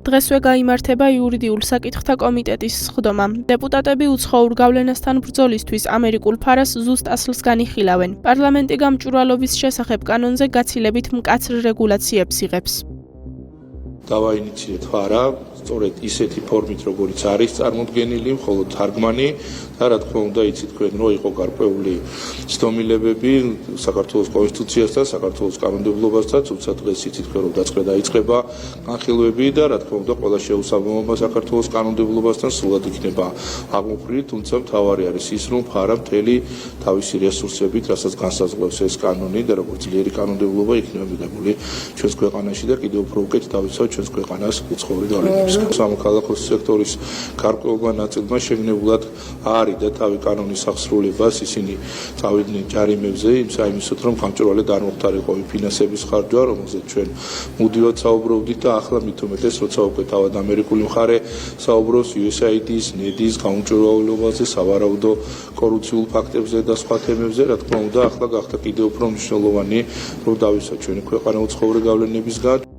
დღესვე გაიმართება იურიდიულ საკითხთა კომიტეტის სხდომა. დეპუტატები უცხოურ გავლენასთან ბრძოლისთვის ამერიკულ ფარას ზუსტ ასლს განიხილავენ. პარლამენტი გამჭვირვალობის შესახებ კანონზე გაცილებით მკაცრ რეგულაციებს იღებს. დავაინიციეთ ფარა, სწორედ ისეთი ფორმით, როგორიც არის წარმოდგენილი, მხოლოდ თარგმანი და რა თქმა უნდა, იცით თქვენ, რომ იყო გარკვეული ცდომილებები საქართველოს კონსტიტუციასთან, საქართველოს კანონმდებლობასთან, თუმცა დღეს იცით თქვენ, რომ დაწყება დაიწყება განხილვები და რა თქმა უნდა, ყველა შეუსაბამობა საქართველოს კანონმდებლობასთან სულად იქნება აღმოფხვრილი, თუმცა მთავარი არის ის, რომ ფარა მთელი თავისი რესურსებით, რასაც განსაზღვრავს ეს კანონი და როგორც ძლიერი კანონმდებლობა იქნება მიღებული ჩვენს ქვეყანაში და კიდევ უფრო უკეთ დავიცავთ ჩვენს ქვეყანას უცხოური გავლენებს. სამოქალაქო სექტორის გარკვეულმა ნაწილმა შეგნებულად არიდა თავი კანონის აღსრულებას, ისინი წავიდნენ ჯარიმებზე, იმისოთ, რომ გამჭვირვალედ არ მოხდარიყო ფინანსების ხარჯვა, რომელზეც ჩვენ მუდმივად საუბრობდით და ახლა მით უმეტეს, როცა უკვე თავად ამერიკული მხარე საუბრობს USAID-ის, NED-ის გამჭვირვალობაზე, სავარაუდო კორუფციულ ფაქტებზე და სხვა თემებზე, რა თქმა უნდა, ახლა გახდა კიდევ უფრო მნიშვნელოვანი, რომ დავისვათ ჩვენი ქვეყანა უცხოური გავლენებისგან.